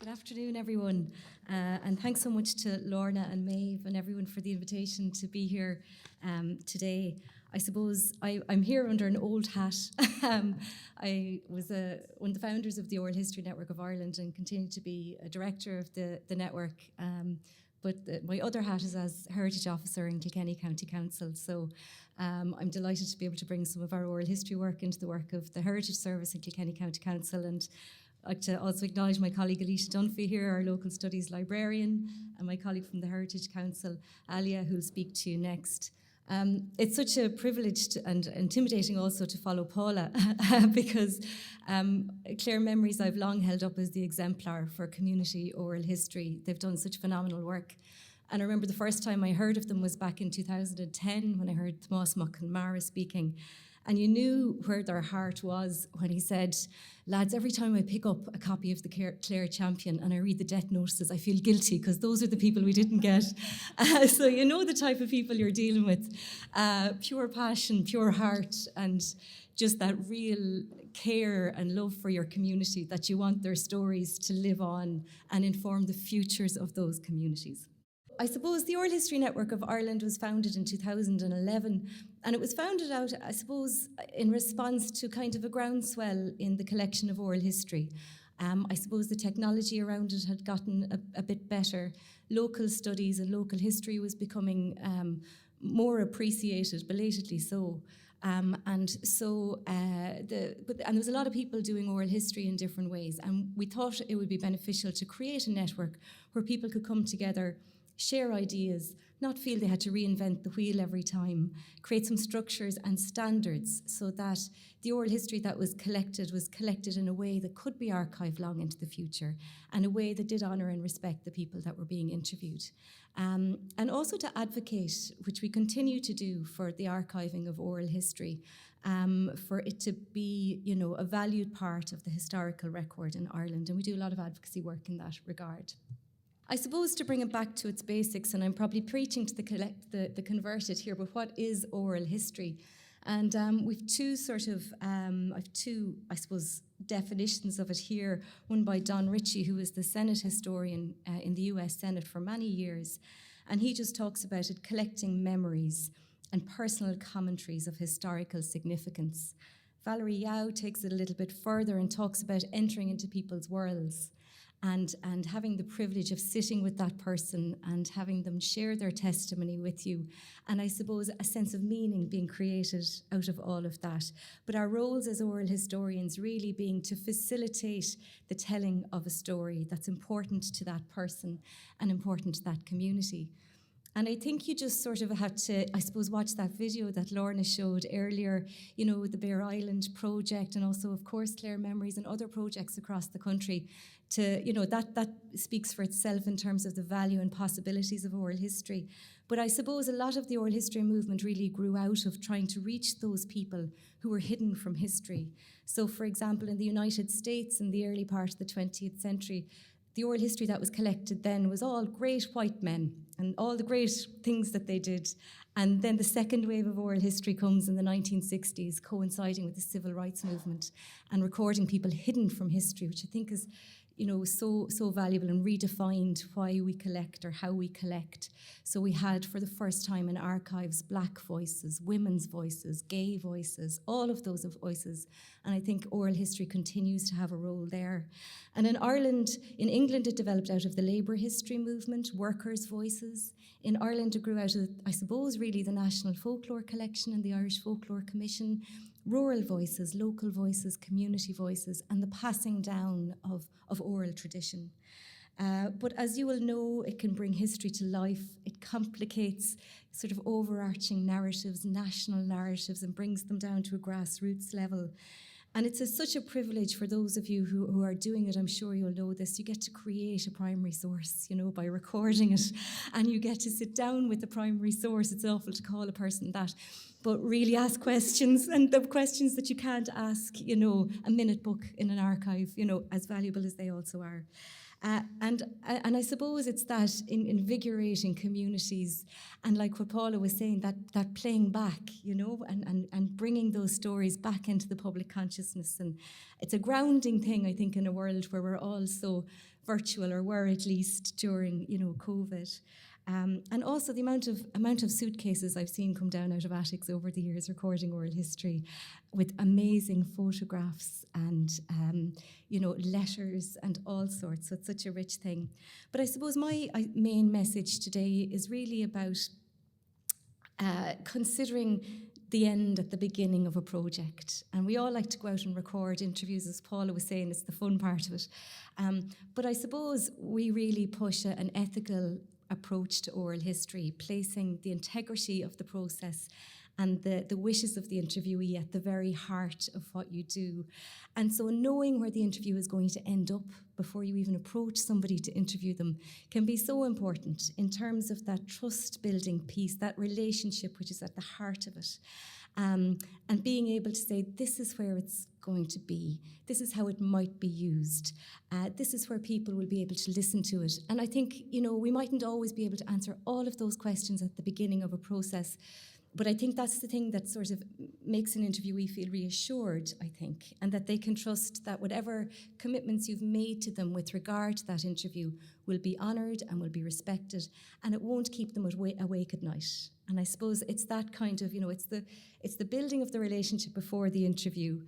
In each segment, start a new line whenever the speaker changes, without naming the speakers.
Good afternoon, everyone. And thanks so much to Lorna and Maeve and everyone for the invitation to be here today. I suppose I'm here under an old hat. I was one of the founders of the Oral History Network of Ireland and continue to be a director of the network. But my other hat is as Heritage Officer in Kilkenny County Council. So I'm delighted to be able to bring some of our oral history work into the work of the Heritage Service in Kilkenny County Council. And I'd like to also acknowledge my colleague Alicia Dunphy here, our local studies librarian, and my colleague from the Heritage Council, Alia, who'll speak to you next. It's such a privilege and intimidating also to follow Paula because Clare Memories I've long held up as the exemplar for community oral history. They've done such phenomenal work. And I remember the first time I heard of them was back in 2010 when I heard Tomás Mac and Mara speaking. And you knew where their heart was when he said, lads, every time I pick up a copy of the Clare Champion and I read the death notices, I feel guilty because those are the people we didn't get. So you know the type of people you're dealing with. Pure passion, pure heart, and just that real care and love for your community that you want their stories to live on and inform the futures of those communities. I suppose the Oral History Network of Ireland was founded in 2011, and it was founded out, I suppose, in response to kind of a groundswell in the collection of oral history. I suppose the technology around it had gotten a bit better. Local studies and local history was becoming more appreciated, belatedly so. And there was a lot of people doing oral history in different ways, and we thought it would be beneficial to create a network where people could come together, share ideas, not feel they had to reinvent the wheel every time, create some structures and standards so that the oral history that was collected in a way that could be archived long into the future and a way that did honour and respect the people that were being interviewed. And also to advocate, which we continue to do, for the archiving of oral history, for it to be, a valued part of the historical record in Ireland. And we do a lot of advocacy work in that regard. I suppose to bring it back to its basics, and I'm probably preaching to the converted here, but what is oral history? And we've two, I suppose, definitions of it here. One by Don Ritchie, who was the Senate historian in the US Senate for many years. And he just talks about it collecting memories and personal commentaries of historical significance. Valerie Yao takes it a little bit further and talks about entering into people's worlds and having the privilege of sitting with that person and having them share their testimony with you. And I suppose a sense of meaning being created out of all of that. But our roles as oral historians really being to facilitate the telling of a story that's important to that person and important to that community. And I think you just sort of had to, I suppose, watch that video that Lorna showed earlier, with the Bear Island project and also, of course, Clare Memories and other projects across the country to, that speaks for itself in terms of the value and possibilities of oral history. But I suppose a lot of the oral history movement really grew out of trying to reach those people who were hidden from history. So, for example, in the United States in the early part of the 20th century, the oral history that was collected then was all great white men and all the great things that they did. And then the second wave of oral history comes in the 1960s, coinciding with the civil rights movement and recording people hidden from history, which I think is so valuable and redefined why we collect or how we collect. So we had, for the first time in archives, black voices, women's voices, gay voices, all of those voices. And I think oral history continues to have a role there. And in England, it developed out of the labour history movement, workers' voices. In Ireland, it grew out of, I suppose, really the National Folklore Collection and the Irish Folklore Commission, rural voices, local voices, community voices, and the passing down of oral tradition. But as you will know, it can bring history to life. It complicates sort of overarching narratives, national narratives, and brings them down to a grassroots level. And it's such a privilege for those of you who are doing it. I'm sure you'll know this. You get to create a primary source, by recording it. And you get to sit down with the primary source. It's awful to call a person that. But really ask questions, and the questions that you can't ask, a minute book in an archive, as valuable as they also are. And I suppose it's that in invigorating communities, and like what Paula was saying, that playing back, and bringing those stories back into the public consciousness. And it's a grounding thing, I think, in a world where we're all so virtual, or were at least during, COVID. And also the amount of suitcases I've seen come down out of attics over the years recording oral history, with amazing photographs and letters and all sorts. So it's such a rich thing. But I suppose my main message today is really about considering the end at the beginning of a project. And we all like to go out and record interviews, as Paula was saying, it's the fun part of it. But I suppose we really push an ethical approach to oral history, placing the integrity of the process and the wishes of the interviewee at the very heart of what you do. And so knowing where the interview is going to end up before you even approach somebody to interview them can be so important in terms of that trust-building piece, that relationship which is at the heart of it. And being able to say, this is where it's going to be. This is how it might be used. This is where people will be able to listen to it. And I think, we mightn't always be able to answer all of those questions at the beginning of a process, but I think that's the thing that sort of makes an interviewee feel reassured, I think, and that they can trust that whatever commitments you've made to them with regard to that interview will be honoured and will be respected, and it won't keep them awake at night. And I suppose it's that kind of, it's the building of the relationship before the interview.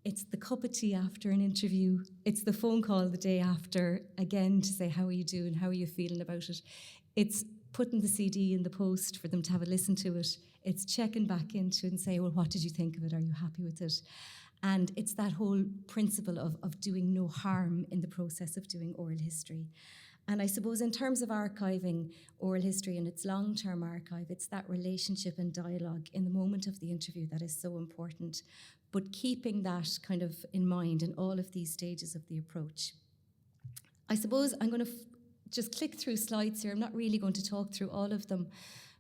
It's the cup of tea after an interview. It's the phone call the day after, again, to say, how are you doing? How are you feeling about it? It's putting the CD in the post for them to have a listen to it. It's checking back into it and say, well, what did you think of it? Are you happy with it? And it's that whole principle of doing no harm in the process of doing oral history. And I suppose in terms of archiving oral history and its long-term archive, it's that relationship and dialogue in the moment of the interview that is so important, but keeping that kind of in mind in all of these stages of the approach. I suppose I'm going to just click through slides here. I'm not really going to talk through all of them,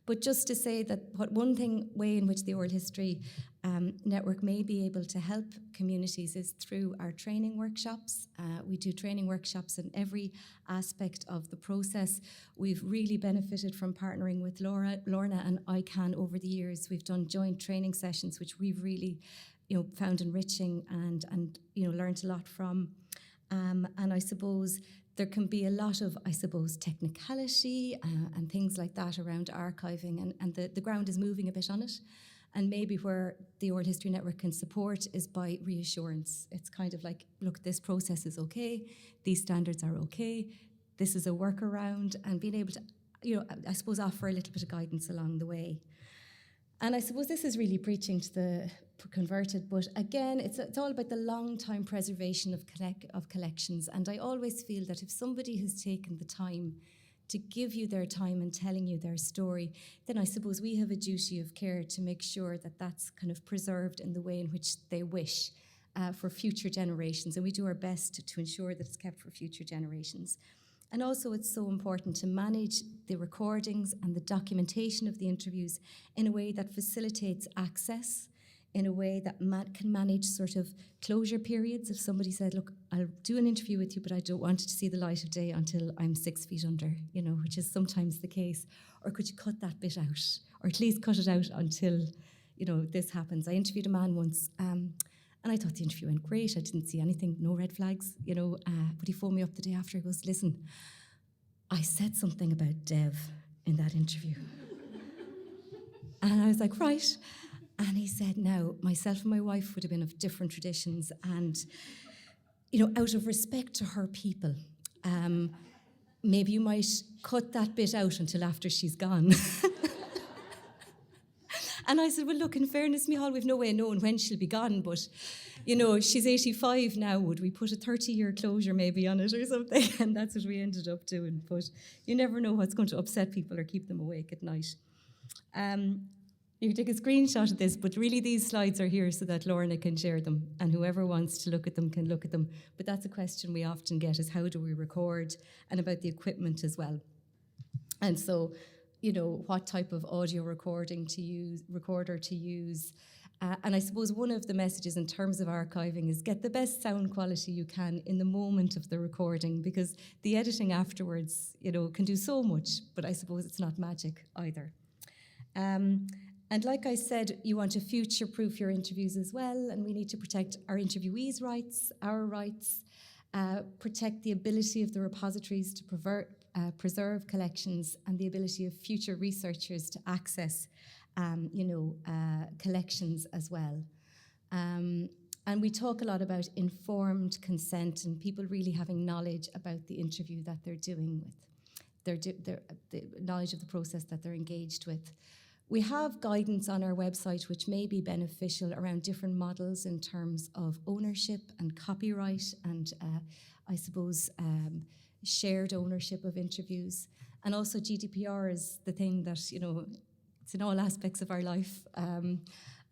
but just to say that one way in which the Oral History Network may be able to help communities is through our training workshops. We do training workshops in every aspect of the process. We've really benefited from partnering with Lorna and ICANN over the years. We've done joint training sessions, which we've really found enriching and learned a lot from. And I suppose there can be a lot of, technicality and things like that around archiving, and the ground is moving a bit on it. And maybe where the Oral History Network can support is by reassurance. It's kind of like, look, this process is okay, these standards are okay, this is a workaround, and being able to, offer a little bit of guidance along the way. And I suppose this is really preaching to the converted, but again, it's all about the long-time preservation of collections. And I always feel that if somebody has taken the time to give you their time and telling you their story, then I suppose we have a duty of care to make sure that that's kind of preserved in the way in which they wish for future generations. And we do our best to ensure that it's kept for future generations. And also it's so important to manage the recordings and the documentation of the interviews in a way that facilitates access, in a way that can manage sort of closure periods. If somebody said, look, I'll do an interview with you, but I don't want it to see the light of day until I'm 6 feet under, which is sometimes the case. Or could you cut that bit out? Or at least cut it out until, this happens. I interviewed a man once, and I thought the interview went great. I didn't see anything, no red flags, but he phoned me up the day after. He goes, listen, I said something about Dev in that interview. And I was like, right. And he said, now, myself and my wife would have been of different traditions, and, out of respect to her people, maybe you might cut that bit out until after she's gone. And I said, well, look, in fairness, Michal, we've no way of knowing when she'll be gone, but, she's 85 now. Would we put a 30-year closure maybe on it or something? And that's what we ended up doing. But you never know what's going to upset people or keep them awake at night. You can take a screenshot of this, but really these slides are here so that Lorna can share them, and whoever wants to look at them can look at them. But that's a question we often get, is how do we record, and about the equipment as well. And so, what type of audio recorder to use, And I suppose one of the messages in terms of archiving is get the best sound quality you can in the moment of the recording, because the editing afterwards, can do so much, but I suppose it's not magic either. And like I said, you want to future-proof your interviews as well, and we need to protect our interviewees' rights, our rights, protect the ability of the repositories to preserve collections, and the ability of future researchers to access collections as well. And we talk a lot about informed consent and people really having knowledge about the interview that they're doing with, the knowledge of the process that they're engaged with. We have guidance on our website which may be beneficial around different models in terms of ownership and copyright and, I suppose, shared ownership of interviews. And also GDPR is the thing that, it's in all aspects of our life.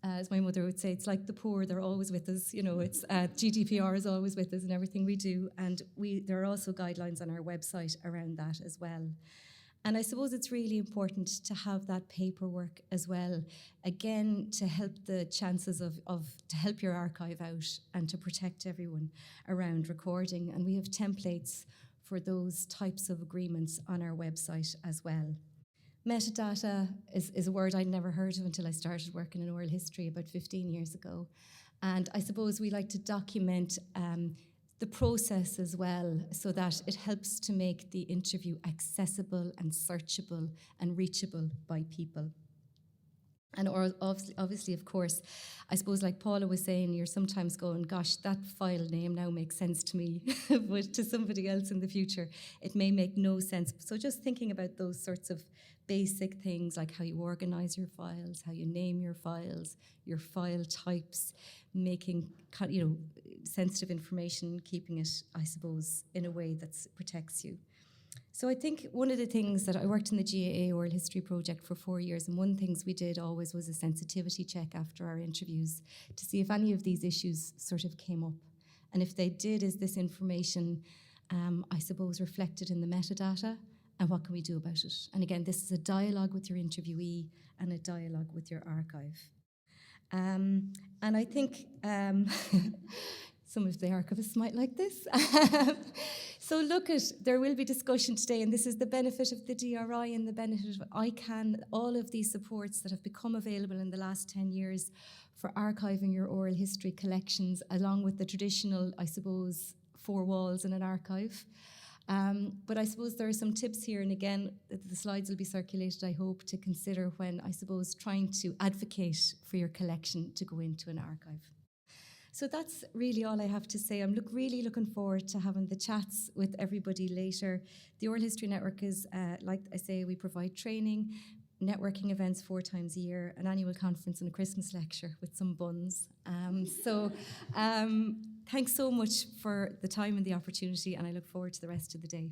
As my mother would say, it's like the poor, they're always with us. It's GDPR is always with us in everything we do. And there are also guidelines on our website around that as well. And I suppose it's really important to have that paperwork as well, again, to help the chances to help your archive out and to protect everyone around recording. And we have templates for those types of agreements on our website as well. Metadata is a word I'd never heard of until I started working in oral history about 15 years ago. And I suppose we like to document the process as well, so that it helps to make the interview accessible and searchable and reachable by people. And obviously, of course, I suppose like Paula was saying, you're sometimes going, gosh, that file name now makes sense to me, but to somebody else in the future, it may make no sense. So just thinking about those sorts of basic things like how you organize your files, how you name your files, your file types, making sensitive information, keeping it, I suppose, in a way that protects you. So I think one of the things that I worked in the GAA Oral History Project for 4 years, and one of the things we did always was a sensitivity check after our interviews to see if any of these issues sort of came up. And if they did, is this information, I suppose, reflected in the metadata? And what can we do about it? And again, this is a dialogue with your interviewee and a dialogue with your archive. And I think some of the archivists might like this. So there will be discussion today, and this is the benefit of the DRI and the benefit of ICANN, all of these supports that have become available in the last 10 years for archiving your oral history collections, along with the traditional, I suppose, 4 walls in an archive. But I suppose there are some tips here, and again, the slides will be circulated, I hope, to consider when, I suppose, trying to advocate for your collection to go into an archive. So that's really all I have to say. I'm really looking forward to having the chats with everybody later. The Oral History Network is, like I say, we provide training, networking events 4 times a year, an annual conference and a Christmas lecture with some buns. Thanks so much for the time and the opportunity, and I look forward to the rest of the day.